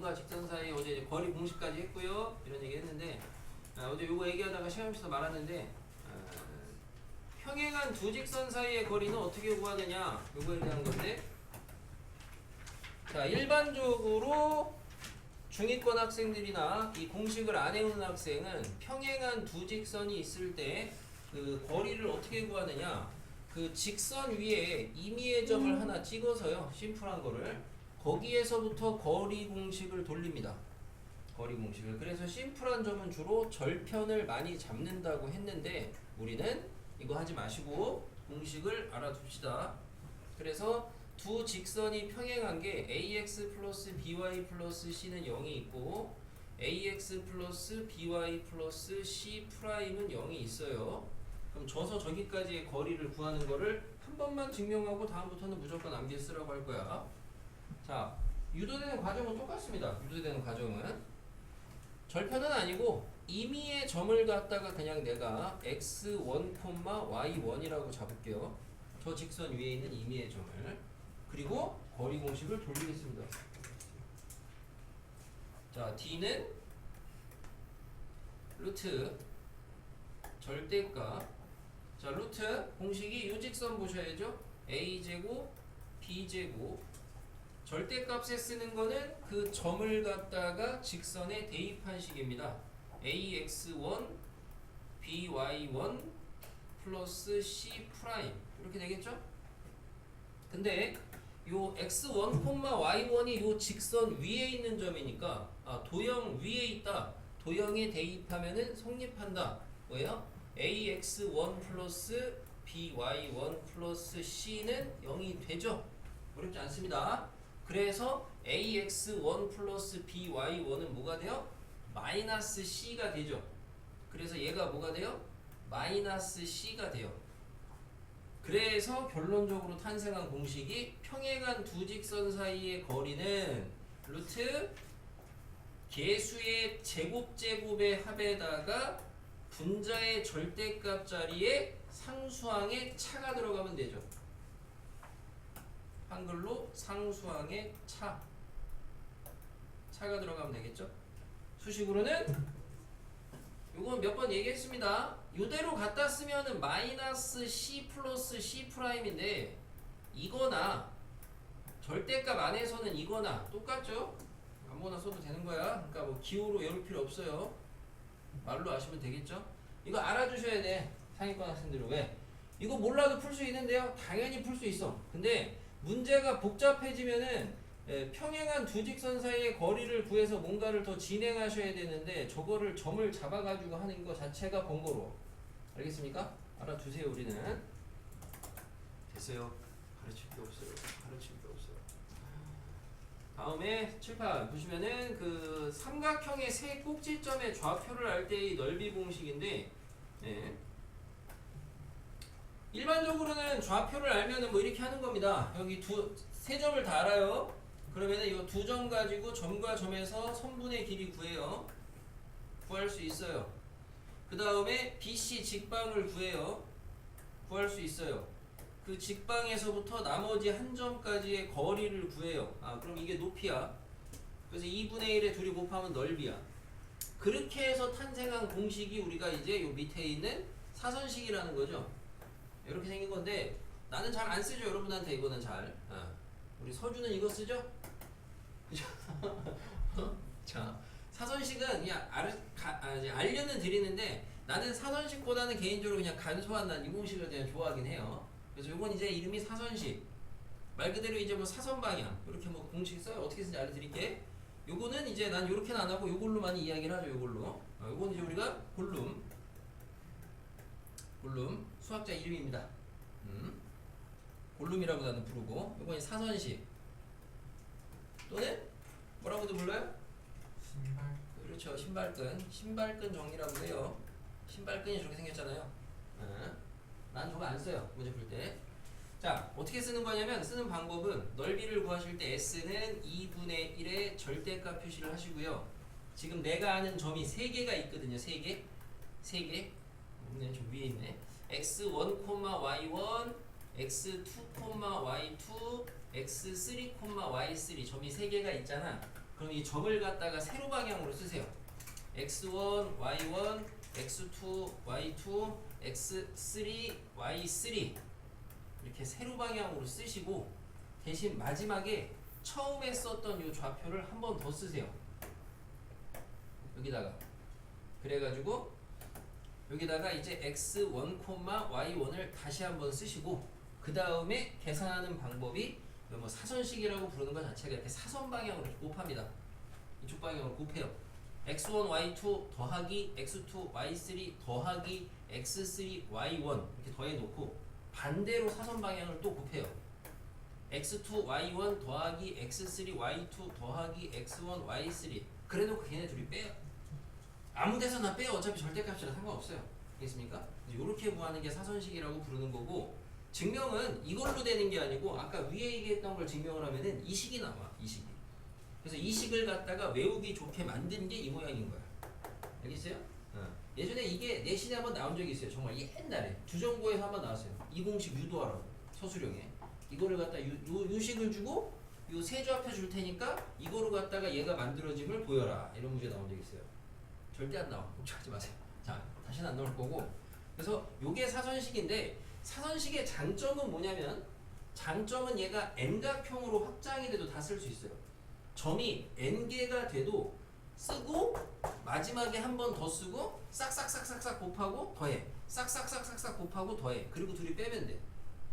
점과 직선 사이 어제 이제 거리 공식까지 했고요. 이런 얘기 했는데 어제 요거 얘기하다가 시험에서 말았는데 평행한 두 직선 사이의 거리는 어떻게 구하느냐 요거에 대한 건데 자 일반적으로 중위권 학생들이나 이 공식을 안 외우는 학생은 평행한 두 직선이 있을 때 그 거리를 어떻게 구하느냐 그 직선 위에 임의의 점을 하나 찍어서요 심플한 거를 거기에서부터 거리 공식을 돌립니다. 거리 공식을. 그래서 심플한 점은 주로 절편을 많이 잡는다고 했는데 우리는 이거 하지 마시고 공식을 알아둡시다. 그래서 두 직선이 평행한 게 ax 플러스 by 플러스 c는 0이 있고 ax 플러스 by 플러스 c 프라임은 0이 있어요. 그럼 저서 저기까지의 거리를 구하는 거를 한 번만 증명하고 다음부터는 무조건 암기에 쓰라고 할 거야. 자, 유도되는 과정은 똑같습니다. 유도되는 과정은 절편은 아니고 임의의 점을 갖다가 그냥 내가 x1, y1이라고 잡을게요. 저 직선 위에 있는 임의의 점을. 그리고 거리 공식을 돌리겠습니다. 자, d는 루트 절대값. 자, 루트 공식이 이 직선 보셔야죠. a제곱 b제곱. 절대값에 쓰는 거는 그 점을 갖다가 직선에 대입한 식입니다. ax1 by1 플러스 c 프라임 이렇게 되겠죠? 근데 요 x1, y1이 요 직선 위에 있는 점이니까 도형 위에 있다. 도형에 대입하면은 성립한다. 뭐예요? ax1 플러스 by1 플러스 c는 0이 되죠? 어렵지 않습니다. 그래서 ax1 플러스 by는 뭐가 돼요? 마이너스 c가 되죠. 그래서 얘가 뭐가 돼요? 마이너스 c가 돼요. 그래서 결론적으로 탄생한 공식이 평행한 두 직선 사이의 거리는 루트 개수의 제곱의 합에다가 분자의 절대값 자리에 상수항의 차가 들어가면 되죠. 한글로 상수항의 차가 들어가면 되겠죠. 수식으로는 요건 몇 번 얘기했습니다. 요대로 갖다 쓰면은 마이너스 c 플러스 c 프라임인데 이거나 절대값 안에서는 이거나 똑같죠. 아무거나 써도 되는 거야. 그러니까 뭐 기호로 외울 필요 없어요. 말로 아시면 되겠죠. 이거 알아주셔야 돼. 상위권 학생들은. 왜? 이거 몰라도 풀 수 있는데요. 당연히 풀 수 있어. 근데 문제가 복잡해지면은 평행한 두 직선 사이의 거리를 구해서 뭔가를 더 진행하셔야 되는데 저거를 점을 잡아가지고 하는 거 자체가 번거로워. 알겠습니까? 알아두세요. 우리는 됐어요. 가르칠 게 없어요. 가르칠 게 없어요. 다음에 칠판 보시면은 그 삼각형의 세 꼭지점의 좌표를 알 때의 넓이 공식인데 일반적으로는 좌표를 알면은 뭐 이렇게 하는 겁니다. 여기 세 점을 다 알아요. 그러면은 이 두 점 가지고 점과 점에서 선분의 길이 구해요. 구할 수 있어요. 그 다음에 BC 직방을 구해요. 구할 수 있어요. 그 직방에서부터 나머지 한 점까지의 거리를 구해요. 그럼 이게 높이야. 그래서 2분의 1에 둘이 곱하면 넓이야. 그렇게 해서 탄생한 공식이 우리가 이제 요 밑에 있는 사선식이라는 거죠. 이렇게 생긴 건데 나는 잘 안 쓰죠. 여러분한테 이거는 잘. 우리 서주는 이거 쓰죠? 그죠? 자, 사선식은 그냥 알려는 드리는데 나는 사선식보다는 개인적으로 그냥 간소한 난 이 공식을 그냥 좋아하긴 해요. 그래서 요건 이제 이름이 사선식. 말 그대로 이제 뭐 사선 방향 이렇게 뭐 공식 써요. 어떻게 쓰는지 알려드릴게. 요거는 이제 난 요렇게는 안 하고 요걸로 많이 이야기를 하죠. 요걸로. 요건 이제 우리가 골룸 수학자 이름입니다. 골룸이라고 나는 부르고 요건 사선식 또는 뭐라고도 불러요? 신발. 그렇죠. 신발끈 정리라고 해요. 신발끈이 저렇게 생겼잖아요. 난 저거 안 써요. 문제 풀 때. 자, 어떻게 쓰는 거냐면 쓰는 방법은 넓이를 구하실 때 S는 2분의 1의 절대값 표시를 하시고요. 지금 내가 아는 점이 3개가 있거든요. 3개. 없네. 저 위에 있네. x1, y1, x2, y2, x3, y3 점이 3개가 있잖아. 그럼 이 점을 갖다가 세로 방향으로 쓰세요. x1, y1, x2, y2, x3, y3 이렇게 세로 방향으로 쓰시고 대신 마지막에 처음에 썼던 이 좌표를 한 번 더 쓰세요. 여기다가 그래가지고 여기다가 이제 x1, y1을 다시 한번 쓰시고 그 다음에 계산하는 방법이 뭐 사선식이라고 부르는 것 자체가 이렇게 사선 방향으로 이렇게 곱합니다. 이쪽 방향으로 곱해요. x1, y2 더하기 x2, y3 더하기 x3, y1 이렇게 더해놓고 반대로 사선 방향을 또 곱해요. x2, y1 더하기 x3, y2 더하기 x1, y3 그래놓고 걔네 둘이 빼요. 아무 데서나 빼요. 어차피 절대값이라 상관없어요. 알겠습니까? 이렇게 구하는 게 사선식이라고 부르는 거고 증명은 이걸로 되는 게 아니고 아까 위에 얘기했던 걸 증명을 하면은 이 식이 나와. 이 식이. 그래서 이 식을 갖다가 외우기 좋게 만든 게 이 모양인 거야. 알겠어요? 예전에 이게 내신에 한번 나온 적이 있어요. 정말 옛날에 주정고에서 한번 나왔어요. 이 공식 유도하라고 서술형에 이거를 갖다 유식을 주고 요 세조합해 줄 테니까 이거로 갖다가 얘가 만들어짐을 보여라 이런 문제 나온 적이 있어요. 절대 안 나와. 걱정하지 마세요. 자, 다시는 안 나올 거고. 그래서 요게 사선식인데 사선식의 장점은 뭐냐면 장점은 얘가 n각형으로 확장이 돼도 다 쓸 수 있어요. 점이 n개가 돼도 쓰고 마지막에 한 번 더 쓰고 싹싹싹싹싹 곱하고 더해. 싹싹싹싹싹 곱하고 더해. 그리고 둘이 빼면 돼.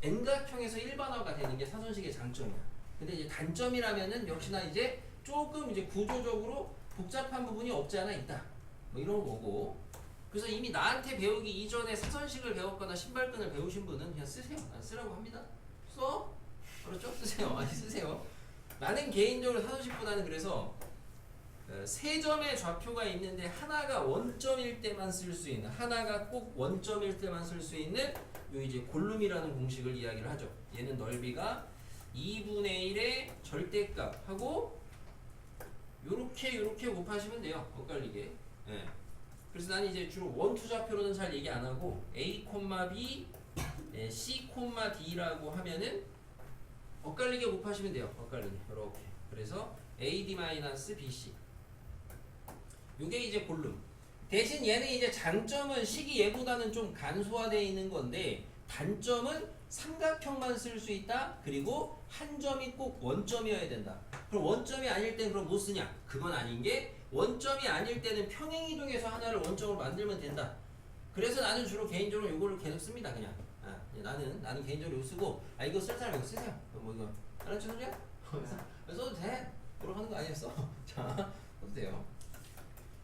n각형에서 일반화가 되는 게 사선식의 장점이야. 근데 이제 단점이라면은 역시나 이제 조금 이제 구조적으로 복잡한 부분이 없지 않아 있다. 뭐 이런 거고. 그래서 이미 나한테 배우기 이전에 사선식을 배웠거나 신발끈을 배우신 분은 그냥 쓰세요. 난 쓰라고 합니다. 써? 그렇죠? 쓰세요. 많이 쓰세요. 나는 개인적으로 사선식보다는 그래서 세 점의 좌표가 있는데 하나가 원점일 때만 쓸 수 있는 하나가 꼭 원점일 때만 쓸 수 있는 요 이제 골룸이라는 공식을 이야기를 하죠. 얘는 넓이가 2분의 1의 절대값하고 요렇게 곱하시면 돼요. 엇갈리게. 예. 그래서 나는 이제 주로 원투 좌표로는 잘 얘기 안 하고 a, b, c, d라고 하면은 엇갈리게 곱하시면 돼요. 엇갈리게. 이렇게. 그래서 ad-bc. 요게 이제 골룸. 대신 얘는 이제 장점은 식이 얘보다는 좀 간소화되어 있는 건데 단점은 삼각형만 쓸 수 있다. 그리고 한 점이 꼭 원점이어야 된다. 그럼 원점이 아닐 땐 그럼 못 쓰냐? 그건 아닌 게 원점이 아닐 때는 평행이동에서 하나를 원점으로 만들면 된다. 그래서 나는 주로 개인적으로 요거를 계속 씁니다. 그냥 나는 개인적으로 이거 쓰고 이거 쓸 사람 이거 쓰세요. 뭐 이거 다른 친구야? 써도 돼. 그러고 하는 거 아니었어. 자, 써도 돼요.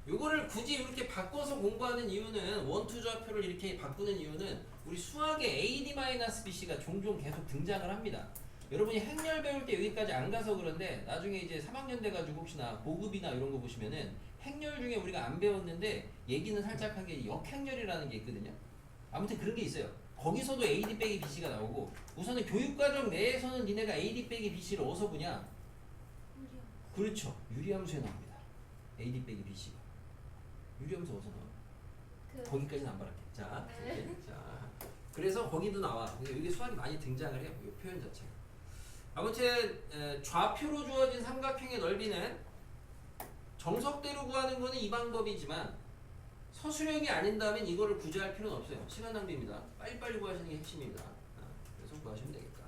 요거를 굳이 이렇게 바꿔서 공부하는 이유는 원투 좌표를 이렇게 바꾸는 이유는 우리 수학에 AD-BC가 종종 계속 등장을 합니다. 여러분이 행렬 배울 때 여기까지 안 가서 그런데 나중에 이제 3학년 돼가지고 혹시나 보급이나 이런 거 보시면은 행렬 중에 우리가 안 배웠는데 얘기는 살짝 한 게 역행렬이라는 게 있거든요. 아무튼 그런 게 있어요. 거기서도 AD-BC가 나오고 우선은 교육과정 내에서는 니네가 AD-BC를 어디서 보냐? 그렇죠. 유리함수에 나옵니다. AD-BC가. 유리함수 어디서 나와? 거기까지는 안 바랄게. 자, 네. 자, 그래서 거기도 나와. 이게 수학이 많이 등장을 해요. 이 표현 자체가. 아무튼 좌표로 주어진 삼각형의 넓이는 정석대로 구하는 거는 이 방법이지만 서술형이 아닌다면 이거를 굳이 할 필요는 없어요. 시간 낭비입니다. 빨리빨리 구하시는 게 핵심입니다. 그래서 구하시면 되겠다.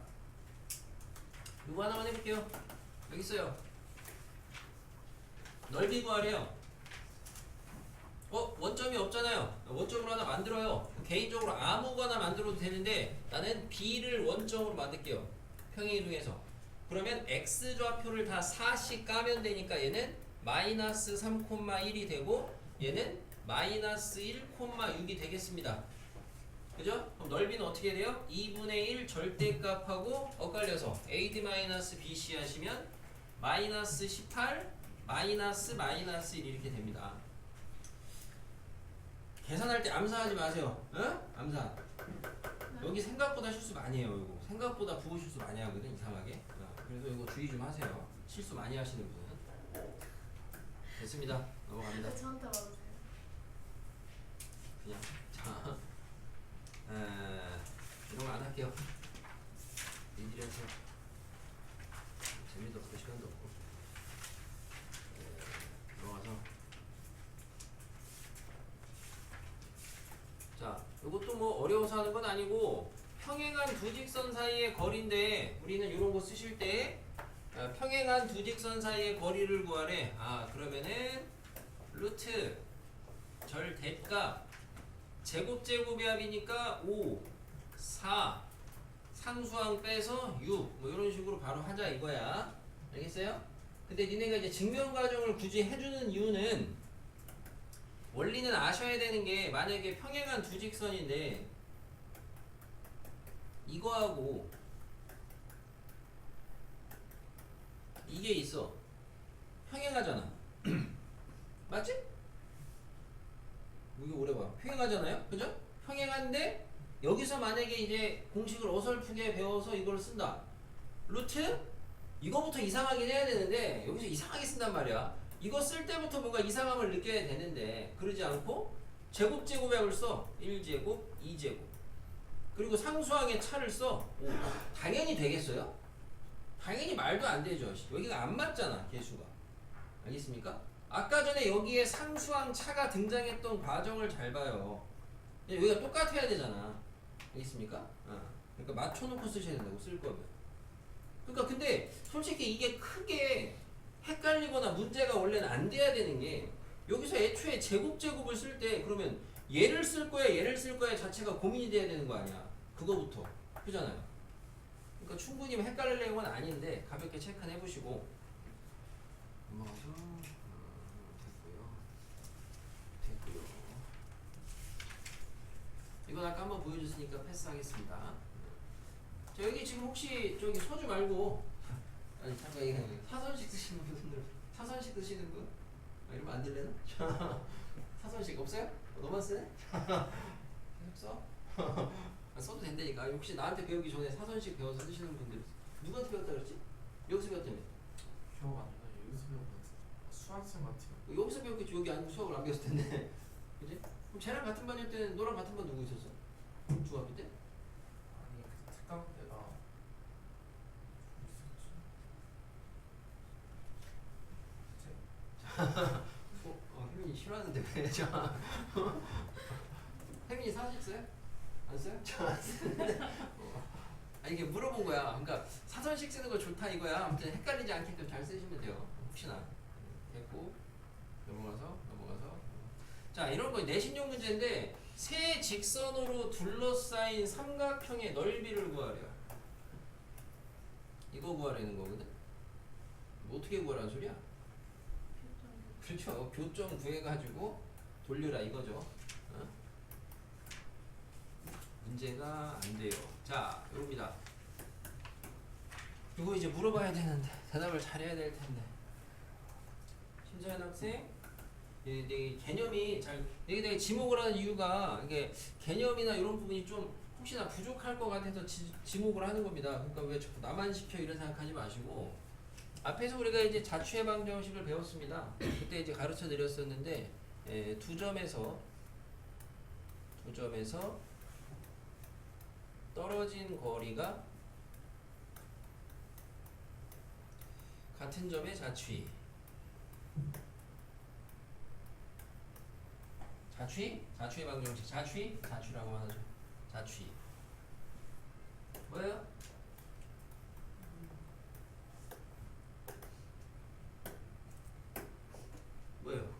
이거 하나만 해볼게요. 여기 있어요. 넓이 구하래요. 원점이 없잖아요. 원점으로 하나 만들어요. 개인적으로 아무거나 만들어도 되는데 나는 B를 원점으로 만들게요. 평행이동에서. 그러면 X 좌표를 다 4씩 까면 되니까 얘는 마이너스 3,1이 되고 얘는 마이너스 1,6이 되겠습니다. 그죠? 그럼 넓이는 어떻게 돼요? 2분의 1 절대값하고 엇갈려서 AD-BC 하시면 마이너스 18 마이너스 1 이렇게 됩니다. 계산할 때 암산하지 마세요. 어? 암산. 여기 생각보다 실수 많이 해요. 이거 생각보다 부호 실수 많이 하거든. 이상하게. 그래서 이거 주의 좀 하세요. 실수 많이 하시는 분은. 됐습니다. 넘어갑니다. 저한테 와주세요. 그냥 자 이런 거 안 할게요. 니들이 하세요. 재미도 없고 시간도 없고. 그것도 뭐 어려워서 하는 건 아니고 평행한 두 직선 사이의 거리인데 우리는 이런 거 쓰실 때 평행한 두 직선 사이의 거리를 구하래. 그러면은 루트 절 대값 제곱제곱의 합이니까 5, 4 상수항 빼서 6 뭐 이런 식으로 바로 하자 이거야. 알겠어요? 근데 니네가 이제 증명 과정을 굳이 해주는 이유는 원리는 아셔야 되는 게 만약에 평행한 두 직선인데 이거하고 이게 있어. 평행하잖아. 맞지? 이게 오래 봐. 평행하잖아요? 그죠? 평행한데 여기서 만약에 이제 공식을 어설프게 배워서 이걸 쓴다. 루트? 이거부터 이상하긴 해야 되는데 여기서 이상하게 쓴단 말이야. 이거 쓸 때부터 뭔가 이상함을 느껴야 되는데 그러지 않고 제곱제곱의 합을 써. 1제곱, 2제곱. 그리고 상수항의 차를 써. 당연히 되겠어요? 당연히 말도 안 되죠. 여기가 안 맞잖아, 개수가. 알겠습니까? 아까 전에 여기에 상수항 차가 등장했던 과정을 잘 봐요. 여기가 똑같아야 되잖아. 알겠습니까? 그러니까 맞춰놓고 쓰셔야 된다고, 쓸 거면. 그러니까 근데 솔직히 이게 크게 헷갈리거나 문제가 원래는 안 돼야 되는 게 여기서 애초에 제곱제곱을 쓸 때 그러면 얘를 쓸 거야 얘를 쓸 거야 자체가 고민이 돼야 되는 거 아니야. 그거부터. 그잖아요. 그러니까 충분히 헷갈릴 내용은 아닌데 가볍게 체크는 해보시고 넘어가서 됐고요. 이건 아까 한번 보여줬으니까 패스하겠습니다. 자, 여기 지금 혹시 저기 소주 말고 아니 잠깐 이거 사선식 드시는 분들 사선식 드시는 분? 이러면 안 들려나? 사선식 없어요? 너만 쓰네? 계속 써? 써도 된다니까. 혹시 나한테 배우기 전에 사선식 배워서 쓰시는 분들 누구한테 배웠다 그랬지? 여기서 배웠다며? 기억 안 나요. 여기서 배운 것 같아. 수학생 같아요. 여기서 배웠겠지. 여기 아니고 수학을 안 배웠을 텐데. 그지? 그럼 쟤랑 같은 반일 때는 너랑 같은 반 누구 있었어? 중학교 때? 아니 그 특강 때가 혜민이 싫어하는데 왜? 자, 혜민이 사선식 써요? 안 써요? 저안 쓰는데. 이게 물어본 거야. 그러니까 사선식 쓰는 거 좋다 이거야. 아무튼 헷갈리지 않게끔 잘 쓰시면 돼요. 혹시나. 됐고 넘어가서. 자, 이런 거 내신용 문제인데 세 직선으로 둘러싸인 삼각형의 넓이를 구하래요. 이거 구하라는 거거든. 뭐 어떻게 구하라는 소리야? 그렇죠. 교점 구해가지고 돌려라 이거죠. 문제가 안 돼요. 자, 요겁니다. 이거 이제 물어봐야 되는데 대답을 잘해야 될 텐데. 심사연 학생, 이 개념이 잘 이게 되게 지목을 하는 이유가 이게 개념이나 이런 부분이 좀 혹시나 부족할 것 같아서 지목을 하는 겁니다. 그러니까 왜 자꾸 나만 시켜 이런 생각하지 마시고 앞에서 우리가 이제 자취 해방 정식을 배웠습니다. 그때 이제 가르쳐 드렸었는데 두 점에서 떨어진 거리가 같은 점의 자취. 자취의 방정식. 자취라고 하죠. 자취. 뭐예요? 뭐예요?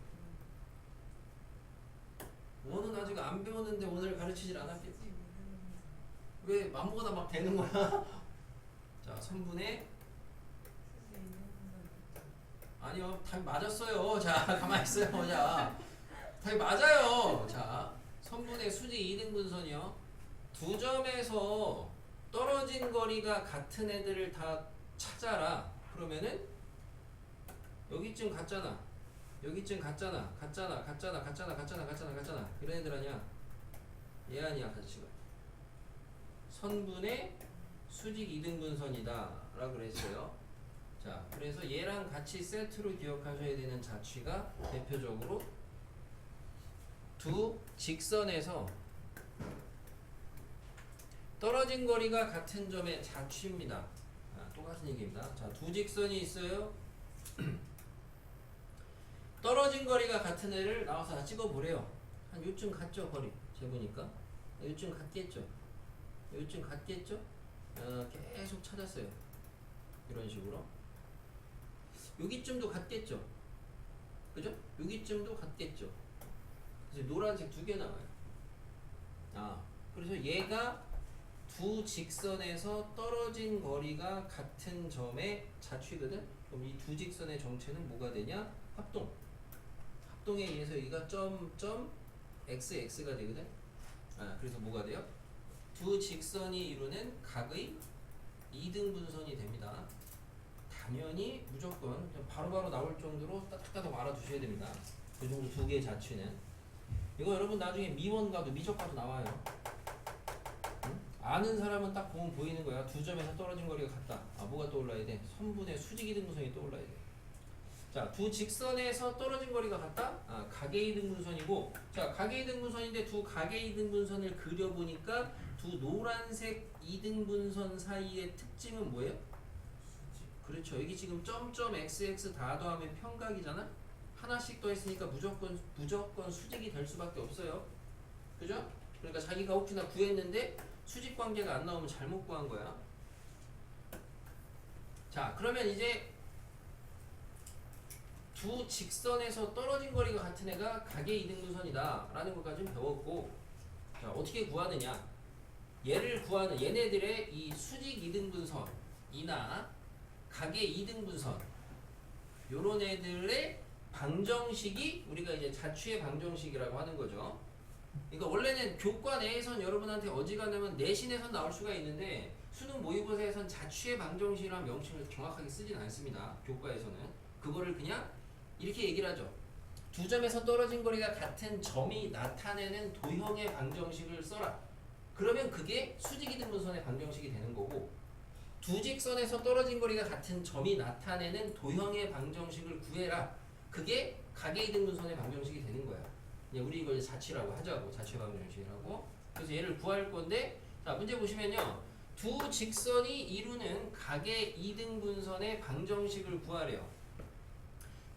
오는 아직 안 배웠는데 오늘 가르치질 않았겠지? 왜 맘보다 막 되는 거야? 자, 선분의 아니요, 답이 맞았어요. 자, 가만히 있어요. 자, 답이 맞아요. 자, 선분의 수직 2등분선이요. 두 점에서 떨어진 거리가 같은 애들을 다 찾아라. 그러면은 여기쯤 같잖아. 여기쯤 같잖아. 이런 애들 아니야? 얘 아니야, 가치가. 선분의 수직 2등분선이다 라고 그랬어요. 자, 그래서 얘랑 같이 세트로 기억하셔야 되는 자취가 대표적으로 두 직선에서 떨어진 거리가 같은 점의 자취입니다. 똑같은 얘기입니다. 자, 두 직선이 있어요. 떨어진 거리가 같은 애를 나와서 다 찍어보래요. 한 요쯤 같죠, 거리. 재보니까. 요쯤 같겠죠. 요쯤 같겠죠. 계속 찾았어요. 이런 식으로. 여기쯤도 같겠죠. 그죠? 여기쯤도 같겠죠. 그래서 노란색 두 개 나와요. 그래서 얘가 두 직선에서 떨어진 거리가 같은 점의 자취거든. 그럼 이 두 직선의 정체는 뭐가 되냐? 합동. 합동에 의해서 여기가 x가 되거든. 그래서 뭐가 돼요? 두 직선이 이루는 각의 이등분선이 됩니다. 당연히 무조건 그냥 바로바로 나올 정도로 따닥따닥 알아두셔야 됩니다. 그 정도 두 개의 자취는. 이거 여러분 나중에 미원가도 미적가도 나와요. 응? 아는 사람은 딱 보면 보이는 거야. 두 점에서 떨어진 거리가 같다. 뭐가 떠올라야 돼? 선분의 수직이등분선이 떠올라야 돼. 자, 두 직선에서 떨어진 거리가 같다? 각의 이등분선이고, 자, 각의 이등분선인데 두 각의 이등분선을 그려보니까 두 노란색 이등분선 사이의 특징은 뭐예요? 그렇죠. 여기 지금 점점 xx 다 더하면 평각이잖아? 하나씩 더했으니까 무조건 수직이 될 수밖에 없어요. 그죠? 그러니까 자기가 혹시나 구했는데 수직 관계가 안 나오면 잘못 구한 거야. 자, 그러면 이제 두 직선에서 떨어진 거리가 같은 애가 각의 이등분선이다 라는 것까지 배웠고, 자, 어떻게 구하느냐? 얘를 구하는 얘네들의 이 수직 이등분선이나 각의 이등분선 요런 애들의 방정식이 우리가 이제 자취의 방정식이라고 하는 거죠. 그러니까 원래는 교과 내에선 여러분한테 어지간하면 내신에선 나올 수가 있는데 수능 모의고사에선 자취의 방정식이라는 명칭을 정확하게 쓰진 않습니다. 교과에서는 그거를 그냥 이렇게 얘기를 하죠. 두 점에서 떨어진 거리가 같은 점이 나타내는 도형의 방정식을 써라. 그러면 그게 수직이등분선의 방정식이 되는 거고, 두 직선에서 떨어진 거리가 같은 점이 나타내는 도형의 방정식을 구해라. 그게 각의 이등분선의 방정식이 되는 거야. 우리 이걸 자취라고 하자고. 자취 방정식이라고. 그래서 얘를 구할 건데, 자, 문제 보시면요. 두 직선이 이루는 각의 이등분선의 방정식을 구하래요.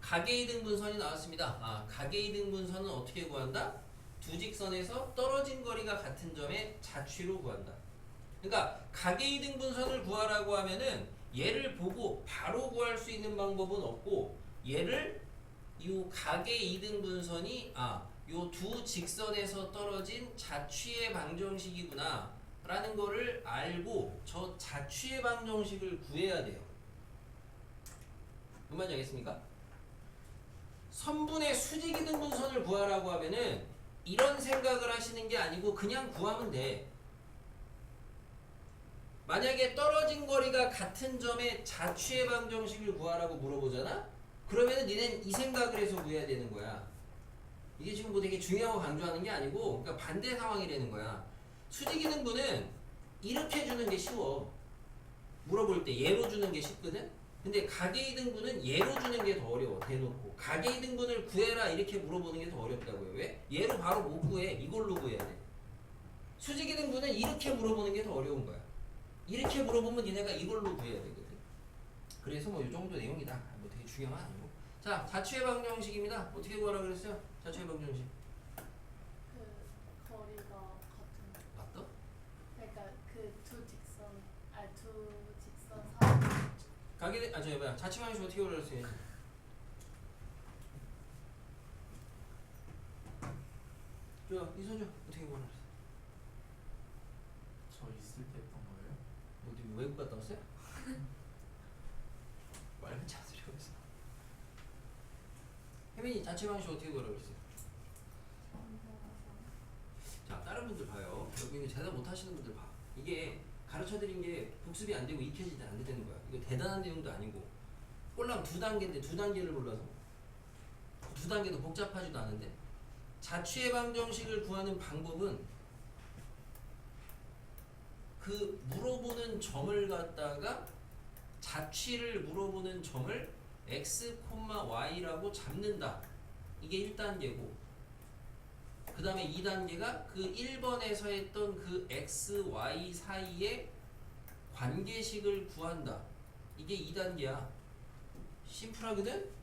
각의 이등분선이 나왔습니다. 각의 이등분선은 어떻게 구한다? 두 직선에서 떨어진 거리가 같은 점의 자취로 구한다. 그러니까 각의 이등분선을 구하라고 하면은 얘를 보고 바로 구할 수 있는 방법은 없고, 얘를 이 각의 이등분선이 요 두 직선에서 떨어진 자취의 방정식이구나 라는 거를 알고 저 자취의 방정식을 구해야 돼요. 무슨 말인지 알겠습니까? 선분의 수직이등분선을 구하라고 하면은 이런 생각을 하시는 게 아니고 그냥 구하면 돼. 만약에 떨어진 거리가 같은 점의 자취의 방정식을 구하라고 물어보잖아? 그러면은 니는 이 생각을 해서 구해야 되는 거야. 이게 지금 뭐 되게 중요하고 강조하는 게 아니고, 그러니까 반대 상황이 되는 거야. 수직이등분은 이렇게 주는 게 쉬워. 물어볼 때 얘로 주는 게 쉽거든? 근데 각의 이등분은 얘로 주는 게 더 어려워. 대놓고 각의 이등분을 구해라 이렇게 물어보는 게 더 어렵다고요. 왜? 얘로 바로 못 구해. 이걸로 구해야 돼. 수직이등분은 이렇게 물어보는 게 더 어려운 거야. 이렇게 물어보면 니네가 이걸로 구해야 되거든. 그래서 뭐 이 정도 내용이다. 뭐 되게 중요한 건 아니고. 자, 자취의 방정식입니다. 어떻게 구하라 그랬어요? 자취의 방정식. 그 거리가 같은. 맞다? 그러니까 그 두 직선 사이. 자취 방정식 어떻게 구하라 그랬어요? 이선주 어떻게 구하라 그랬어? 저 있을 때 했던 거예요? 어디 외국 갔다 왔어요? 말만 찾으려 그랬어. 혜민이 자취 방식 어떻게 구하라 그랬어요? 자, 다른 분들 봐요. 여기 대답 못 하시는 분들 봐. 이게 가르쳐 드린 게 복습이 안 되고 익혀지지 안 되는 거야. 이거 대단한 내용도 아니고. 꼴랑 두 단계인데 두 단계를 몰라서. 두 단계도 복잡하지도 않은데. 자취의 방정식을 구하는 방법은 그 물어보는 점을 갖다가 자취를 물어보는 점을 x, y라고 잡는다. 이게 1단계고, 그 다음에 2단계가 그 1번에서 했던 그 x, y 사이의 관계식을 구한다. 이게 2단계야. 심플하거든?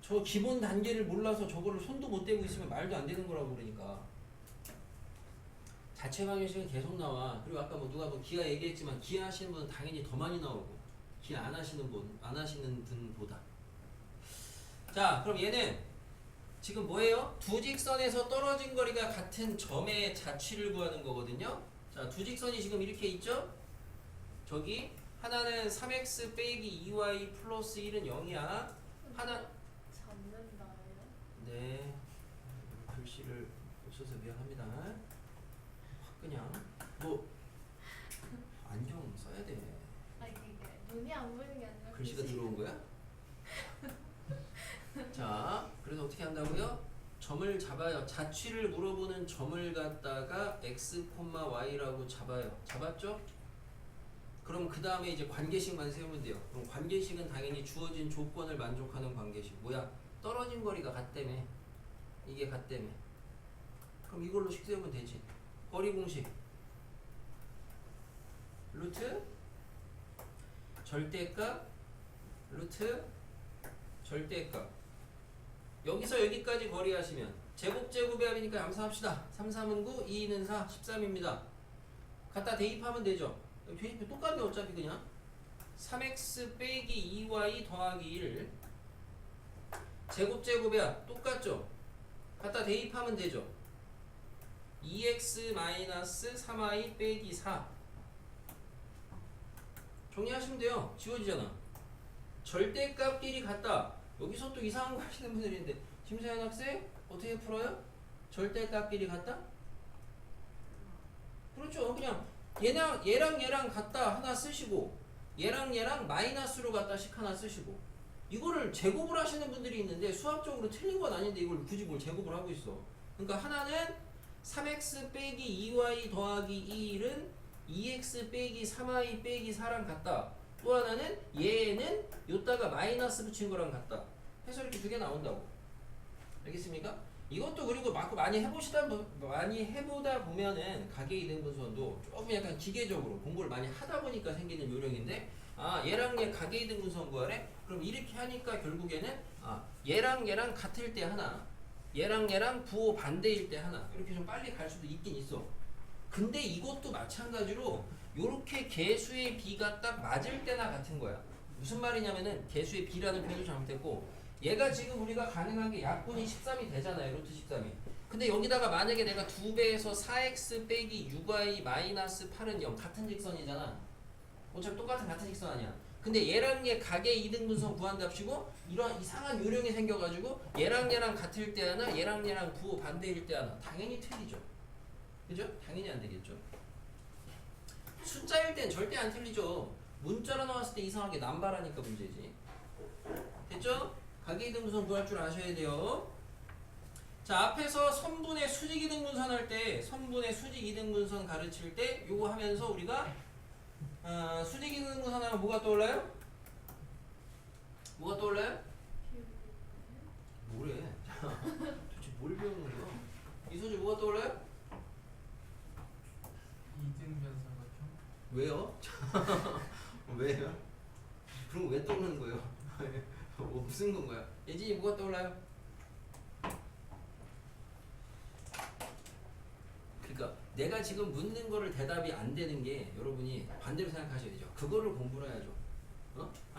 저 기본 단계를 몰라서 저거를 손도 못 대고 있으면 말도 안 되는 거라고 그러니까. 자체 방정식은 계속 나와. 그리고 아까 뭐 누가 뭐 기하 얘기했지만 기하 하시는 분은 당연히 더 많이 나오고 기하 안 하시는 분, 안 하시는 분보다. 자, 그럼 얘는 지금 뭐예요? 두 직선에서 떨어진 거리가 같은 점의 자취를 구하는 거거든요. 자, 두 직선이 지금 이렇게 있죠? 저기 하나는 3x 빼기 2y 플러스 1은 0이야. 하나 잡는다예요? 네, 글씨를 못 써서 미안합니다. 확 그냥 뭐 안경 써야 돼. 아니 그게 눈이 안 보이는 게 아니라 글씨가 글씨. 들어온 거야? 자, 그래서 어떻게 한다고요? 점을 잡아요. 자취를 물어보는 점을 갖다가 x, y라고 잡아요. 잡았죠? 그럼 그 다음에 이제 관계식만 세우면 돼요. 그럼 관계식은 당연히 주어진 조건을 만족하는 관계식. 뭐야? 떨어진 거리가 같다며. 이게 같다며. 그럼 이걸로 식 세우면 되지. 거리 공식. 루트 절대값 루트 절대값. 여기서 여기까지 거리 하시면 제곱제곱의 합이니까 양수합시다. 3, 3은 9, 2, 2는 4, 13입니다. 갖다 대입하면 되죠. 대입이 똑같네 어차피 그냥. 3x 빼기 2y 더하기 1 제곱제곱의 합 똑같죠. 갖다 대입하면 되죠. 2x 마이너스 3y 빼기 4 정리하시면 돼요. 지워지잖아. 절대값끼리 같다. 여기서 또 이상한 거 하시는 분들이 있는데 심사연 학생 어떻게 풀어요? 절대값끼리 같다? 그렇죠. 그냥 얘랑 같다 하나 쓰시고 얘랑 마이너스로 같다 식 하나 쓰시고 이거를 제곱을 하시는 분들이 있는데 수학적으로 틀린 건 아닌데 이걸 굳이 뭘 제곱을 하고 있어. 그러니까 하나는 3x 빼기 2y 더하기 1은 2x 빼기 3y 빼기 4랑 같다. 또 하나는 얘는 요따가 마이너스 붙인 거랑 같다. 해서 이렇게 두 개 나온다고. 알겠습니까? 이것도 그리고 막 많이 해보다 보면은 가계이등분선도 조금 약간 기계적으로 공부를 많이 하다 보니까 생기는 요령인데, 아 얘랑 얘 가계이등분선 구하래? 그럼 이렇게 하니까 결국에는 얘랑 같을 때 하나, 얘랑 부호 반대일 때 하나, 이렇게 좀 빨리 갈 수도 있긴 있어. 근데 이것도 마찬가지로 요렇게 개수의 비가 딱 맞을 때나 같은 거야. 무슨 말이냐면은 개수의 비라는 표현을 잘못했고, 얘가 지금 우리가 가능한 게 약분이 13이 되잖아요. 루트 13이. 근데 여기다가 만약에 내가 2배에서 4x 빼기 6y 마이너스 8은 0 같은 직선이잖아. 어차피 똑같은 같은 직선 아니야. 근데 얘랑 얘 가계 이등분선 구한답시고 이런 이상한 요령이 생겨가지고 얘랑 같을 때 하나, 얘랑 부호 반대일 때 하나. 당연히 틀리죠. 그죠? 당연히 안 되겠죠. 숫자일 땐 절대 안 틀리죠. 문자로 나왔을 때 이상하게 남발하니까 문제지. 됐죠? 가계이등분선 구할 줄 아셔야 돼요. 자, 앞에서 선분의 수직이등분선 할 때, 선분의 수직이등분선 가르칠 때 요거 하면서 우리가 수직이등분선 하면 뭐가 떠올라요? 뭐가 떠올라요? 뭐래? 도대체 뭘 배우는 거야? 이소지 뭐가 떠올라요? 이등변삼각형? 왜요? 왜요? 그럼 왜 떠오르는 거예요? 무슨 건가요? 예진이 뭐가 떠올라요? 그러니까 내가 지금 묻는 거를 대답이 안 되는 게 여러분이 반대로 생각하셔야 되죠. 그거를 공부를 해야죠.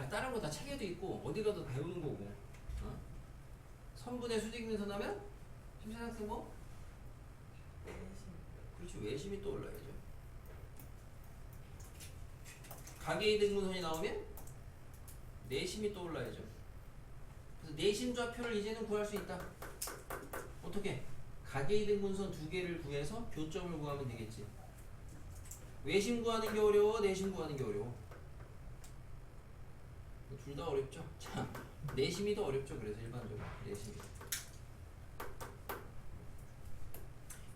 다른 거 다 책에도 있고 어디 가도 배우는 거고. 선분의 수직이등분선 하면 심사학생 뭐? 그렇지, 외심이 떠올라야죠. 가계이등분선이 나오면 내심이 떠올라야죠. 그래서 내심 좌표를 이제는 구할 수 있다. 어떻게? 가계이등분선 두 개를 구해서 교점을 구하면 되겠지. 외심 구하는 게 어려워, 내심 구하는 게 어려워. 둘 다 어렵죠. 자, 내심이 더 어렵죠. 그래서 일반적으로 내심이.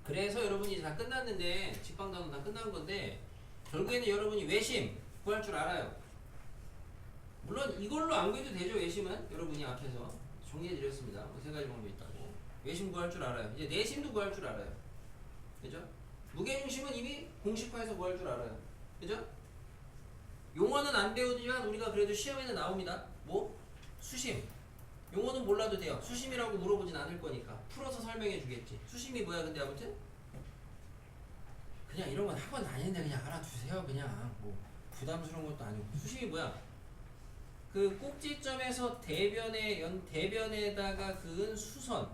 그래서 여러분이 이제 다 끝났는데 직방단원 다 끝난 건데 결국에는 여러분이 외심 구할 줄 알아요. 물론 이걸로 안 구해도 되죠. 외심은 여러분이 앞에서 정리해드렸습니다. 뭐 세 가지 방법이 있다고. 외심 구할 줄 알아요. 이제 내심도 구할 줄 알아요. 그죠? 무게중심은 이미 공식화해서 구할 줄 알아요. 그죠? 용어는 안 배우지만 우리가 그래도 시험에는 나옵니다. 뭐? 수심. 용어는 몰라도 돼요. 수심이라고 물어보진 않을 거니까 풀어서 설명해 주겠지. 수심이 뭐야 근데 아무튼? 그냥 이런 건 학원 다니는데 그냥 알아두세요. 그냥 뭐 부담스러운 것도 아니고. 수식이 뭐야? 그 꼭지점에서 대변에다가 그은 수선의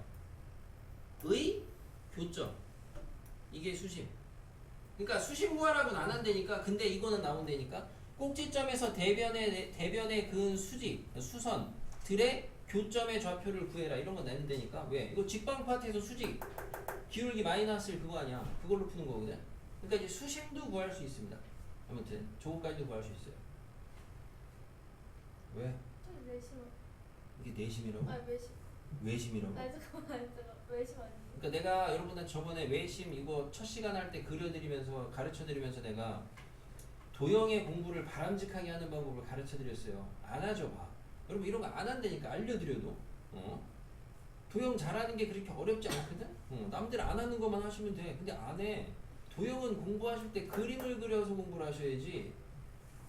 교점. 이게 수심. 그러니까 수심 구하라고는 안 한다니까. 근데 이거는 나온다니까. 꼭지점에서 대변에 그은 수선들의 교점의 좌표를 구해라. 이런 거 내는다니까. 왜? 이거 직방 파트에서 수직 기울기 마이너스를 그거 아니야. 그걸로 푸는 거거든. 그러니까 이제 수심도 구할 수 있습니다. 아무튼 저거까지도 구할 수 있어요. 왜? 좀 내심. 이게 내심이라고? 아 외심. 외심이라고? 아니 잠깐만 외심 아니에요? 그러니까 내가 여러분들 저번에 외심 이거 첫 시간 할 때 그려드리면서 가르쳐드리면서 내가 도형의 공부를 바람직하게 하는 방법을 가르쳐드렸어요. 안 하죠, 봐. 여러분 이런 거 안 한다니까 알려드려도. 도형 잘하는 게 그렇게 어렵지 않거든. 남들 안 하는 것만 하시면 돼. 근데 안 해. 도형은 공부하실 때 그림을 그려서 공부를 하셔야지.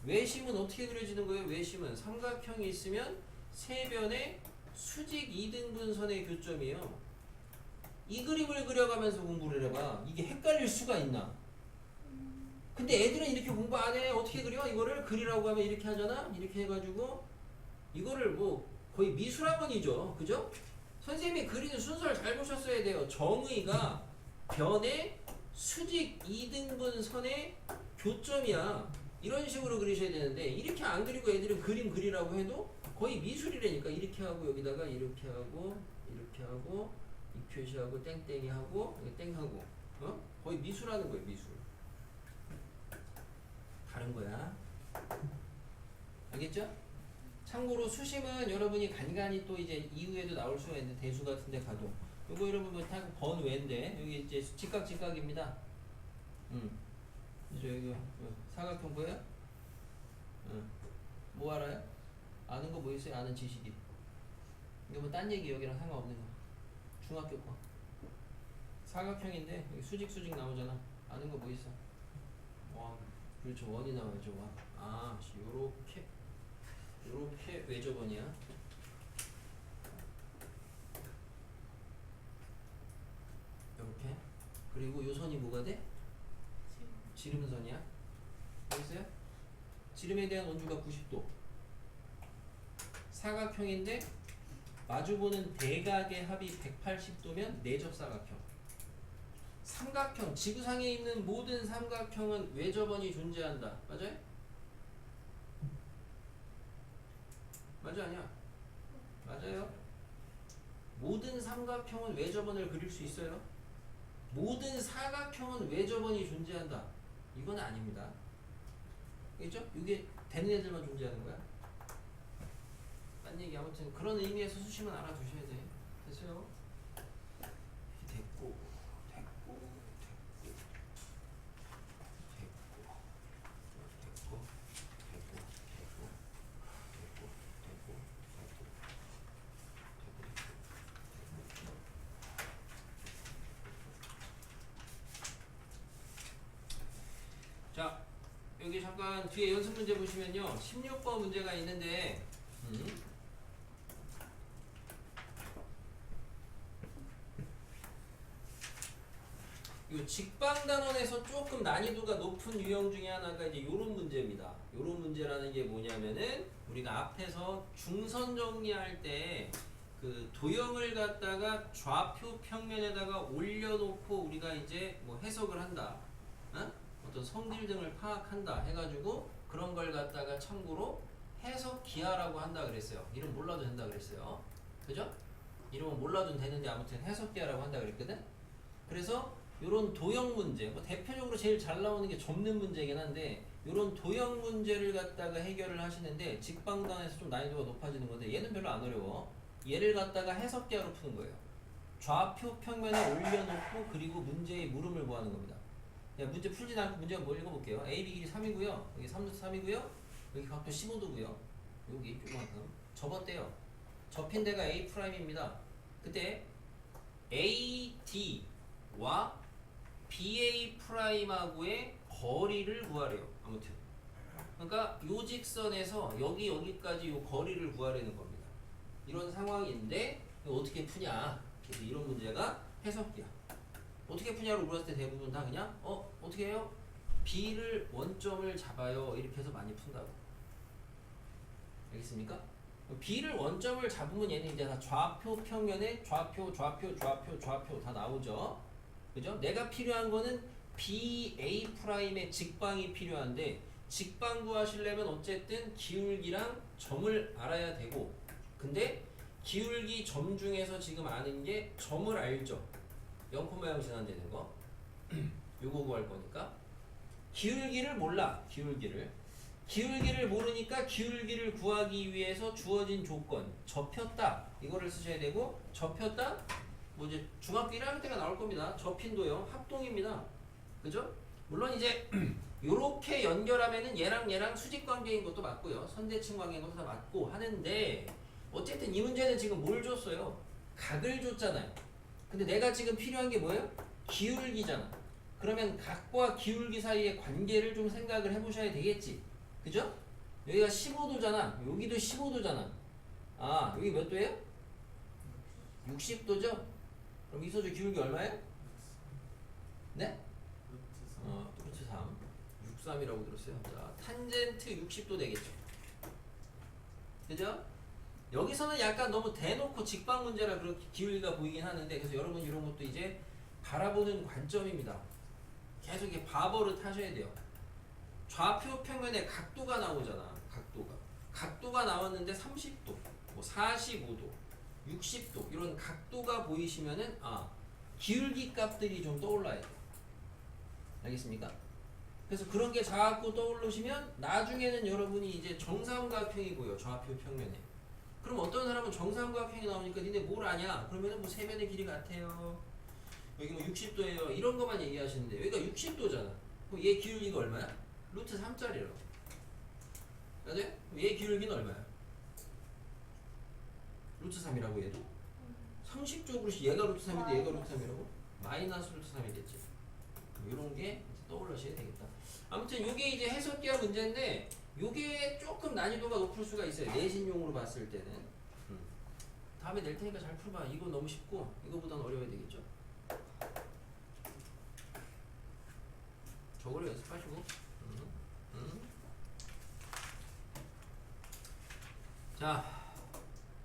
외심은 어떻게 그려지는 거예요? 외심은 삼각형이 있으면 세 변의 수직 2등분선의 교점이에요. 이 그림을 그려가면서 공부를 해봐. 이게 헷갈릴 수가 있나? 근데 애들은 이렇게 공부 안 해. 어떻게 그려? 이거를 그리라고 하면 이렇게 하잖아? 이렇게 해가지고 이거를 뭐 거의 미술학원이죠. 그죠? 선생님이 그리는 순서를 잘 보셨어야 돼요. 정의가 변의 수직 2등분 선의 교점이야. 이런 식으로 그리셔야 되는데 이렇게 안 그리고 애들은 그림 그리라고 해도 거의 미술이라니까. 이렇게 하고 여기다가 이렇게 하고 이렇게 하고 이 표시하고 땡땡이 하고 땡하고 거의 미술하는 거예요. 미술. 다른 거야. 알겠죠? 참고로 수심은 여러분이 간간히 또 이제 이후에도 나올 수가 있는데 대수 같은 데 가도 요거 여러분 뭐 다 번외인데 여기 이제 직각입니다. 이제 여기 사각형 보여요? 뭐 알아요? 아는 거 뭐 있어요? 아는 지식이. 이거 뭐 딴 얘기 여기랑 상관없는 거. 중학교 거. 사각형인데 여기 수직 나오잖아. 아는 거 뭐 있어? 원. 그렇죠. 원이 나와야죠. 원. 아, 요렇게 외접원이야. 요렇게. 그리고 요 선이 뭐가 돼? 지름선이야. 알겠어요? 지름에 대한 원주가 90도. 사각형인데 마주보는 대각의 합이 180도면 내접사각형. 삼각형, 지구상에 있는 모든 삼각형은 외접원이 존재한다. 맞아요? 맞아 아니야? 맞아요. 모든 삼각형은 외접원을 그릴 수 있어요. 모든 사각형은 외접원이 존재한다. 이건 아닙니다. 알겠죠? 이게 되는 애들만 존재하는 거야. 딴 얘기. 아무튼 그런 의미에서 수심은 알아두셔야 돼. 됐어요? 됐고 자, 여기 잠깐 뒤에 연습 문제 보시면요. 16번 문제가 있는데 이 직방단원에서 조금 난이도가 높은 유형 중에 하나가 이제 요런 문제입니다. 요런 문제라는 게 뭐냐면은 우리가 앞에서 중선 정리할 때 그 도형을 갖다가 좌표 평면에다가 올려놓고 우리가 이제 뭐 해석을 한다. 어떤 성질 등을 파악한다 해가지고 그런 걸 갖다가 참고로 해석 기하라고 한다 그랬어요. 이름 몰라도 된다 그랬어요. 그죠? 이름은 몰라도 되는데 아무튼 해석 기하라고 한다 그랬거든. 그래서 요런 도형 문제, 뭐 대표적으로 제일 잘 나오는 게 접는 문제긴 한데 요런 도형 문제를 갖다가 해결을 하시는데 직방단에서 좀 난이도가 높아지는 건데 얘는 별로 안 어려워. 얘를 갖다가 해석 기하로 푸는 거예요. 좌표 평면에 올려놓고 그리고 문제의 물음을 구하는 겁니다. 야, 문제 풀진 않고 문제가 뭘 읽어볼게요. AB 길이 3이고요. 여기 3이고요. 여기 각도 15도고요. 여기 조금만큼 접었대요. 접힌 데가 A'입니다. 그때 AD와 BA'하고의 거리를 구하래요. 아무튼 그러니까 요 직선에서 여기까지 요 거리를 구하라는 겁니다. 이런 상황인데 이거 어떻게 푸냐. 그래서 이런 문제가 해석이야. 어떻게 푸냐고 물었을 때 대부분 다 그냥 어떻게 해요? B를 원점을 잡아요. 이렇게 해서 많이 푼다고. 알겠습니까? B를 원점을 잡으면 얘는 이제 다 좌표 평면에 좌표 다 나오죠. 그죠? 내가 필요한 거는 BA 프라임의 직방이 필요한데 직방 구하시려면 어쨌든 기울기랑 점을 알아야 되고 근데 기울기 점 중에서 지금 아는 게 점을 알죠. 0,0 지난되는 거 요거 구할 거니까 기울기를 몰라. 기울기를 모르니까 기울기를 구하기 위해서 주어진 조건 접혔다 이거를 쓰셔야 되고 접혔다 뭐 이제 중학교 1학년 때가 나올 겁니다. 접힌도요 합동입니다. 그죠? 물론 이제 요렇게 연결하면은 얘랑 수직 관계인 것도 맞고요. 선대칭 관계인 것도 다 맞고 하는데 어쨌든 이 문제는 지금 뭘 줬어요? 각을 줬잖아요. 근데 내가 지금 필요한 게 뭐예요? 기울기잖아. 그러면 각과 기울기 사이의 관계를 좀 생각을 해보셔야 되겠지. 그죠? 여기가 15도잖아. 여기도 15도잖아. 아, 여기 몇 도예요? 60도죠? 그럼 이 소재 기울기 얼마예요? 네? 루트 3. 63이라고 들었어요. 자, 탄젠트 60도 되겠죠. 그죠? 여기서는 약간 너무 대놓고 직방 문제라 그렇게 기울기가 보이긴 하는데 그래서 여러분 이런 것도 이제 바라보는 관점입니다. 계속 이렇게 바버릇 하셔야 돼요. 좌표 평면에 각도가 나오잖아. 각도가 나왔는데 30도, 뭐 45도, 60도 이런 각도가 보이시면은 기울기 값들이 좀 떠올라야 돼요. 알겠습니까? 그래서 그런 게 자꾸 떠오르시면 나중에는 여러분이 이제 정삼각형이 보여. 좌표 평면에. 그럼 어떤 사람은 정삼각형이 나오니까 니네 뭘 아냐? 그러면은 뭐 세면의 길이 같아요. 여기 뭐 60도예요. 이런 것만 얘기하시는데 여기가 60도잖아. 그럼 얘 기울기가 얼마야? 루트 3짜리라고. 맞아요? 얘 기울기는 얼마야? 루트 3이라고 얘도? 상식적으로 얘가 루트 3인데 얘가 루트 3이라고? 마이너스 루트 3이겠지. 이런 게 떠올라셔야 되겠다. 아무튼 요게 이제 해석기하 문제인데 요게 조금 난이도가 높을 수가 있어요. 내신용으로 봤을 때는. 다음에 낼 테니까 잘 풀어봐. 이거 너무 쉽고 이거보다는 어려워야 되겠죠. 저거를 연습하시고. 자,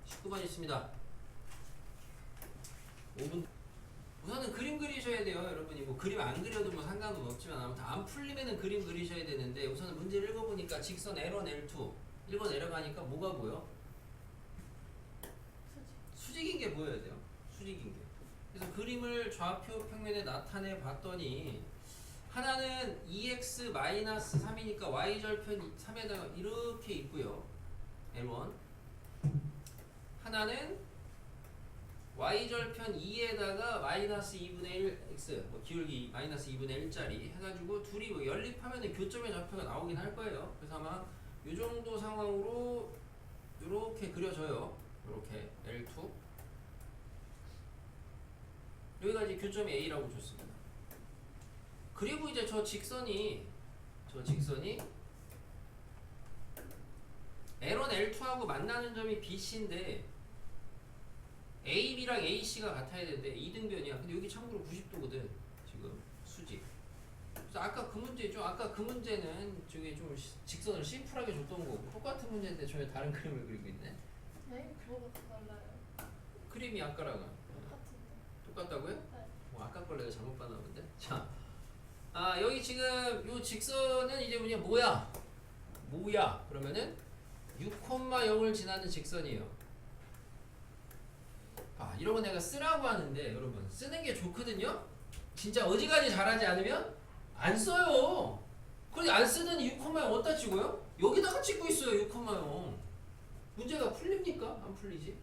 19번 있습니다. 5분. 우선은 그림 그리셔야 돼요, 여러분이. 뭐 그림 안 그려도 뭐 상관은 없지만 아무튼 안 풀리면은 그림 그리셔야 되는데 우선은 문제를 읽어보니까 직선 L1, L2 1번 내려가니까 뭐가 보여? 수직인 게 보여야 돼요. 수직인 게. 그래서 그림을 좌표 평면에 나타내 봤더니 하나는 2x-3이니까 y절편 3에다가 이렇게 있고요. L1 하나는 y절편 2에다가 마이너스 2분의 1 x 뭐 기울기 마이너스 2분의 1짜리 해가지고 둘이 뭐 연립하면은 교점의 좌표가 나오긴 할 거예요. 그래서 아마 이 정도 상황으로 이렇게 그려져요. 이렇게 L2 여기가 이제 교점이 A라고 줬습니다. 그리고 이제 저 직선이 L1, L2하고 만나는 점이 BC인데 AB랑 AC가 같아야 되는데 이등변이야. 근데 여기 참고로 90도거든. 지금 수직. 그래서 아까 그 문제죠. 아까 그 문제는 저기 좀 직선을 심플하게 줬던 거고 똑같은 문제인데 전혀 다른 그림을 그리고 있네. 네? 뭐가 달라요? 그림이 아까랑은 똑같은데. 똑같다고요? 네. 아까 걸 내가 잘못 봤나 본데. 자, 여기 지금 요 직선은 이제 뭐야? 그러면은 6,0을 지나는 직선이에요. 이런 거 내가 쓰라고 하는데 여러분 쓰는 게 좋거든요. 진짜 어지간히 잘하지 않으면 안 써요. 그런데 안 쓰더니 6,0 어디다 찍어요? 여기다가 찍고 있어요. 6,0 문제가 풀립니까? 안 풀리지.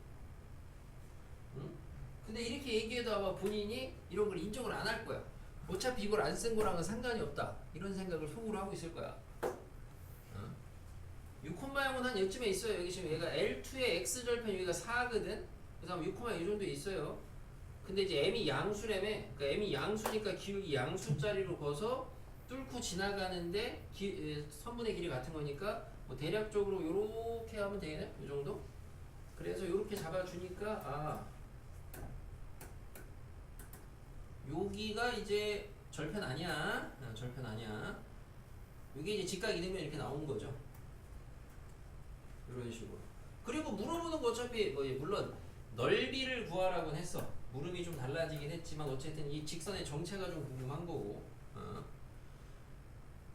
응? 근데 이렇게 얘기해도 아마 본인이 이런 걸 인정을 안 할 거야. 어차피 이걸 안 쓴 거랑은 상관이 없다. 이런 생각을 속으로 하고 있을 거야. 6,0은 한 여기쯤에 있어요. 여기 지금 얘가 L2의 X절편 여기가 4거든. 그래서 아마 6,0 이 정도 있어요. 근데 이제 M이 양수라며. 그러니까 M이 양수니까 기울기 양수짜리로 거서 뚫고 지나가는데 선분의 길이 같은 거니까 뭐 대략적으로 요렇게 하면 되겠네. 이 정도? 그래서 요렇게 잡아주니까 요 여기가 이제 절편 아니야. 절편 아니야. 이게 이제 직각 이등변 이렇게 나오는 거죠. 이런 식으로. 그리고 물어보는 거 어차피 뭐 물론 넓이를 구하라고는 했어. 물음이 좀 달라지긴 했지만 어쨌든 이 직선의 정체가 좀 궁금한 거고.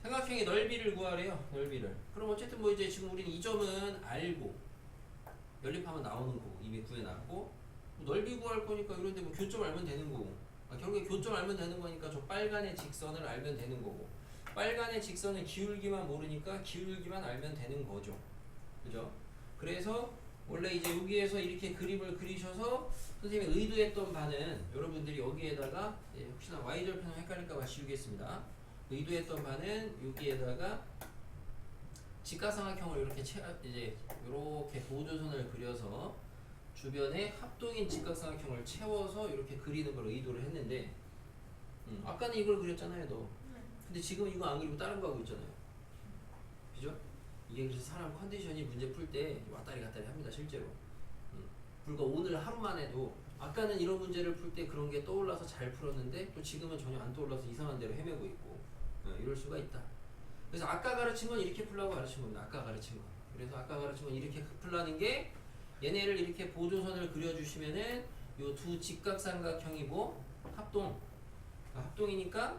삼각형의 넓이를 구하래요. 넓이를. 그럼 어쨌든 뭐 이제 지금 우리는 이 점은 알고 연립하면 나오는 거고 이미 구해놨고 뭐 넓이 구할 거니까 이런데 뭐 교점 알면 되는 거고. 결국에 교점 알면 되는 거니까 저 빨간의 직선을 알면 되는 거고. 빨간의 직선은 기울기만 모르니까 기울기만 알면 되는 거죠. 그죠? 그래서 원래 이제 여기에서 이렇게 그림을 그리셔서 선생님이 의도했던 바는 여러분들이 여기에다가 혹시나 y절편하고 헷갈릴까봐 지우겠습니다. 의도했던 바는 여기에다가 직각삼각형을 이렇게 이제 이렇게 보조선을 그려서 주변에 합동인 직각삼각형을 채워서 이렇게 그리는 걸 의도를 했는데 아까는 이걸 그렸잖아요, 너. 네. 근데 지금 이거 안 그리고 다른 거 하고 있잖아요. 그죠? 이게 그래서 사람 컨디션이 문제 풀 때 왔다리 갔다리 합니다, 실제로. 불과 오늘 하루만 해도 아까는 이런 문제를 풀 때 그런 게 떠올라서 잘 풀었는데 또 지금은 전혀 안 떠올라서 이상한 대로 헤매고 있고 이럴 수가 있다. 그래서 아까 가르친 건 이렇게 풀라고 가르친 겁니다. 아까 가르친 거. 그래서 아까 가르친 건 이렇게 풀라는 게 얘네를 이렇게 보조선을 그려주시면은 요 두 직각삼각형이 뭐 합동. 합동이니까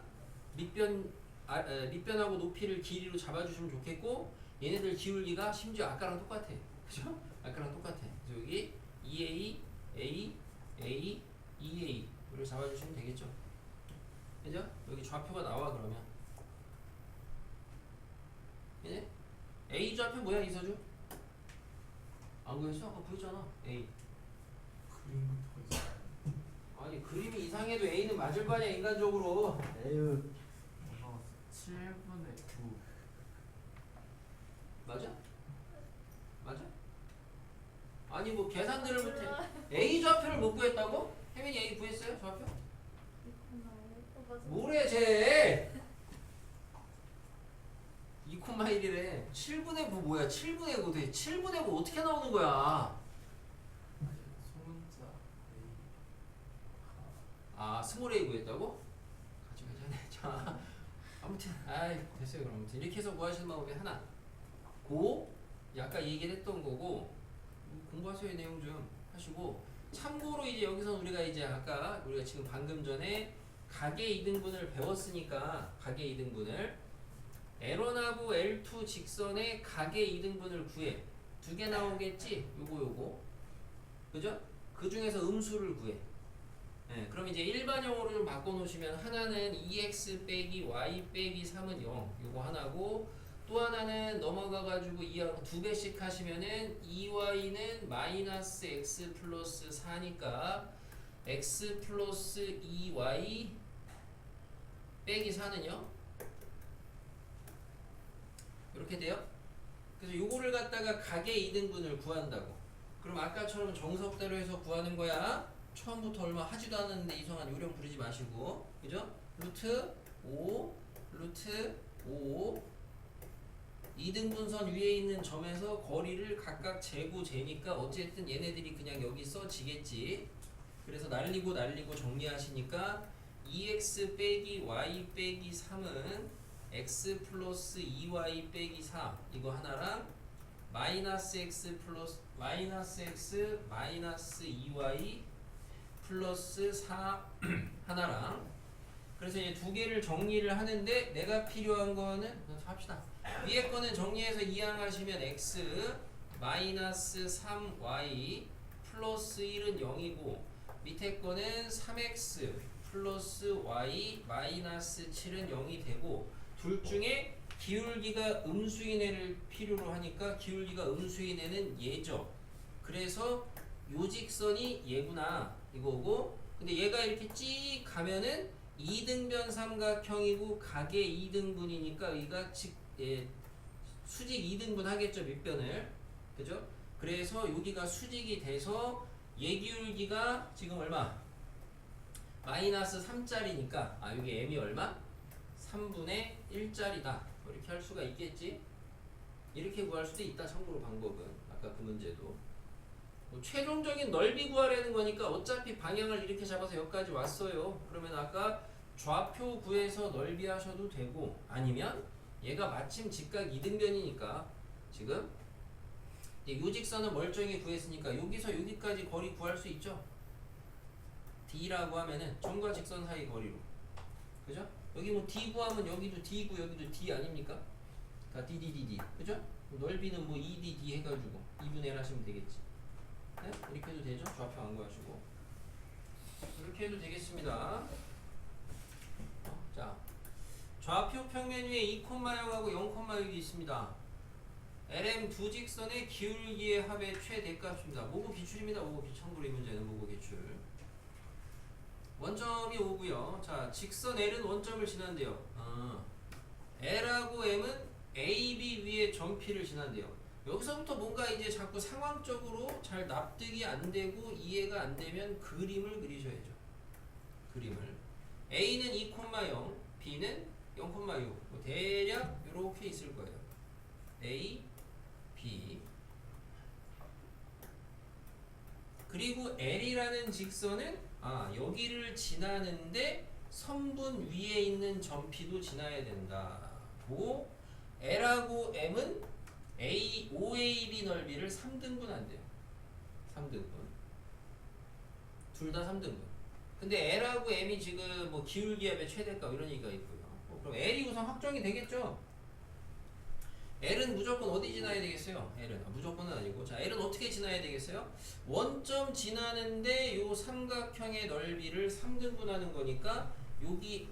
밑변하고 높이를 길이로 잡아주시면 좋겠고 얘네들 기울기가 심지어 아까랑 똑같아. 그죠? 아까랑 똑같아. 그래서 여기 2A, A, A, 2A 이걸 잡아주시면 되겠죠? 그죠? 여기 좌표가 나와 그러면. 그지? A 좌표 뭐야 이서주? 안 보였어? 아까 보였잖아. A. 그림부터 있어요. 아니 그림이 이상해도 A는 맞을 거 아니야 인간적으로. 에휴. 7분의 9. 맞아? 맞아? 아니 뭐 계산들을 못해. A 좌표를 못 구했다고? 혜민이 A 구했어요? 좌표? 뭐래 쟤? 2,1이래. 7분의 9 뭐야? 7분의 9 돼. 7분의 9 어떻게 나오는 거야? 소문자 A. 아 스몰 A 구했다고? 가지고 괜찮네. 자 아무튼 아이 됐어요. 그럼 아무튼 이렇게 해서 구하시는 방법이 하나. 아까 얘기를 했던 거고 공부하세요. 이 내용 좀 하시고 참고로 이제 여기서 우리가 이제 아까 우리가 지금 방금 전에 각의 이등분을 배웠으니까 각의 이등분을 L1하고 L2 직선의 각의 이등분을 구해. 두 개 나오겠지? 요거 그죠? 그 중에서 음수를 구해. 그럼 이제 일반형으로 좀 바꿔놓으시면 하나는 2x 빼기 y 빼기 3은 0 요거 하나고 또 하나는 넘어가가지고 이하고 두 배씩 하시면은 2y는 마이너스 x 플러스 4니까 x 플러스 2y 빼기 4는요? 이렇게 돼요? 그래서 요거를 갖다가 각의 이등분을 구한다고. 그럼 아까처럼 정석대로 해서 구하는 거야. 처음부터 얼마 하지도 않았는데 이상한 요령 부리지 마시고. 그죠? 루트 5 루트 5 이등분선 위에 있는 점에서 거리를 각각 재고 재니까 어쨌든 얘네들이 그냥 여기 써지겠지. 그래서 날리고 정리하시니까 2x 빼기 y 빼기 3은 x 플러스 2y 빼기 3 이거 하나랑 마이너스 x 플러스 마이너스 x 마이너스 2y 플러스 4 하나랑 그래서 이제 두 개를 정리를 하는데 내가 필요한 거는 합시다. 위에 거는 정리해서 이항하시면 x 마이너스 3y 플러스 1은 0이고 밑에 거는 3x 플러스 y 마이너스 7은 0이 되고 둘 중에 기울기가 음수인 애를 필요로 하니까 기울기가 음수인 애는 얘죠. 그래서 요 직선이 얘구나 이거고 근데 얘가 이렇게 찍 가면은 이등변 삼각형이고 각의 2등분이니까 여기가 수직 2등분 하겠죠 밑변을. 그죠? 그래서 여기가 수직이 돼서 얘 기울기가 지금 얼마? 마이너스 3짜리니까 여기 m이 얼마? 3분의 1짜리다. 이렇게 할 수가 있겠지? 이렇게 구할 수도 있다. 참고로 방법은 아까 그 문제도 뭐 최종적인 넓이 구하라는 거니까 어차피 방향을 이렇게 잡아서 여기까지 왔어요. 그러면 아까 좌표 구해서 넓이 하셔도 되고, 아니면 얘가 마침 직각 이등변이니까 지금 이 직선은 멀쩡히 구했으니까 여기서 여기까지 거리 구할 수 있죠. D라고 하면은 점과 직선 사이 거리로, 그죠? 여기 뭐 D 구하면 여기도 D고 여기도 D 아닙니까? 다 D, 그죠? 넓이는 뭐 2D 해가지고 2분의 1 하시면 되겠지. 네? 이렇게 해도 되죠? 좌표 안 구하시고 이렇게 해도 되겠습니다. 자, 좌표 평면 위에 2,0하고 0,6이 있습니다. LM 두 직선의 기울기의 합의 최대값입니다. 모고 기출입니다. 모고 기출. 참고로 이 문제는 모고 기출. 원점이 5고요. 자, 직선 L은 원점을 지난대요. L하고 M은 AB 위에 점P를 지난대요. 여기서부터 뭔가 이제 자꾸 상황적으로 잘 납득이 안 되고 이해가 안 되면 그림을 그리셔야죠. 그림을. A는 2,0, B는 0,6. 뭐 대략 이렇게 있을 거예요. A, B. 그리고 L이라는 직선은 여기를 지나는데 선분 위에 있는 점P도 지나야 된다. 고 L하고 M은 OAB 넓이를 3등분 한대요. 3등분. 둘 다 3등분. 근데 L하고 M이 지금 뭐 기울기합의 최대값 이런 얘기가 있고요. 그럼 L이 우선 확정이 되겠죠? L은 무조건 어디 지나야 되겠어요? L은 무조건은 아니고, 자, L은 어떻게 지나야 되겠어요? 원점 지나는데 요 삼각형의 넓이를 3등분하는 거니까 여기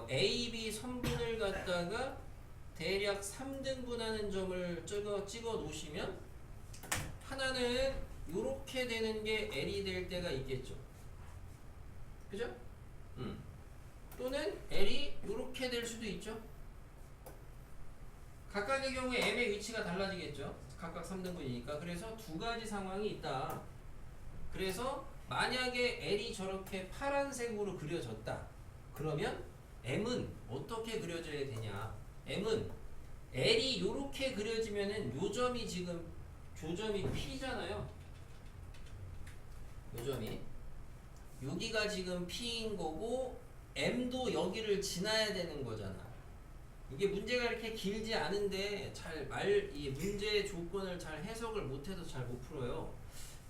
AB 선분을 갖다가 대략 3등분하는 점을 찍어 놓으시면 하나는 요렇게 되는 게 L이 될 때가 있겠죠. 그죠? 또는 L이 요렇게 될 수도 있죠. 각각의 경우에 M의 위치가 달라지겠죠. 각각 3등분이니까. 그래서 두 가지 상황이 있다. 그래서 만약에 L이 저렇게 파란색으로 그려졌다. 그러면 M은 어떻게 그려져야 되냐? M은 L이 요렇게 그려지면은 요 점이 지금 조점이 P잖아요. 요 점이 여기가 지금 P인 거고 M도 여기를 지나야 되는 거잖아. 이게 문제가 이렇게 길지 않은데 이 문제의 조건을 잘 해석을 못해서 잘 못 풀어요.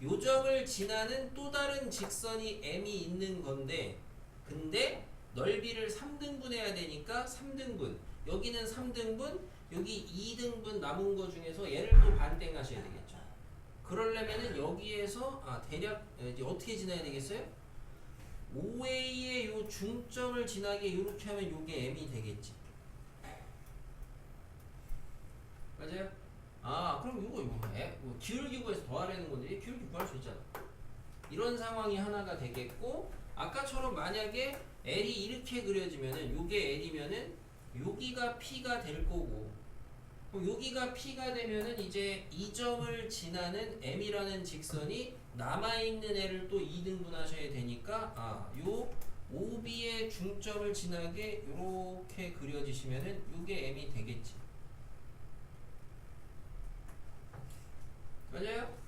요 점을 지나는 또 다른 직선이 M이 있는 건데, 근데 넓이를 3등분 해야 되니까 3등분. 여기는 3등분, 여기 2등분 남은 거 중에서 얘를 또 반땡 하셔야 되겠죠. 그러려면은 여기에서 대략 이제 어떻게 지나야 되겠어요? OA의 요 중점을 지나게 이렇게 하면 요게 M이 되겠지. 맞아요? 그럼 이거 기울기 구해서 더하라는 건데 기울기 구할 수 있잖아. 이런 상황이 하나가 되겠고, 아까처럼 만약에 L이 이렇게 그려지면은 요게 L이면은 여기가 P가 될 거고, 그럼 여기가 P가 되면은 이제 이 점을 지나는 M이라는 직선이 남아있는 L을 또 2등분 하셔야 되니까 요 OB의 중점을 지나게 이렇게 그려지시면은 요게 M이 되겠지. 맞아요?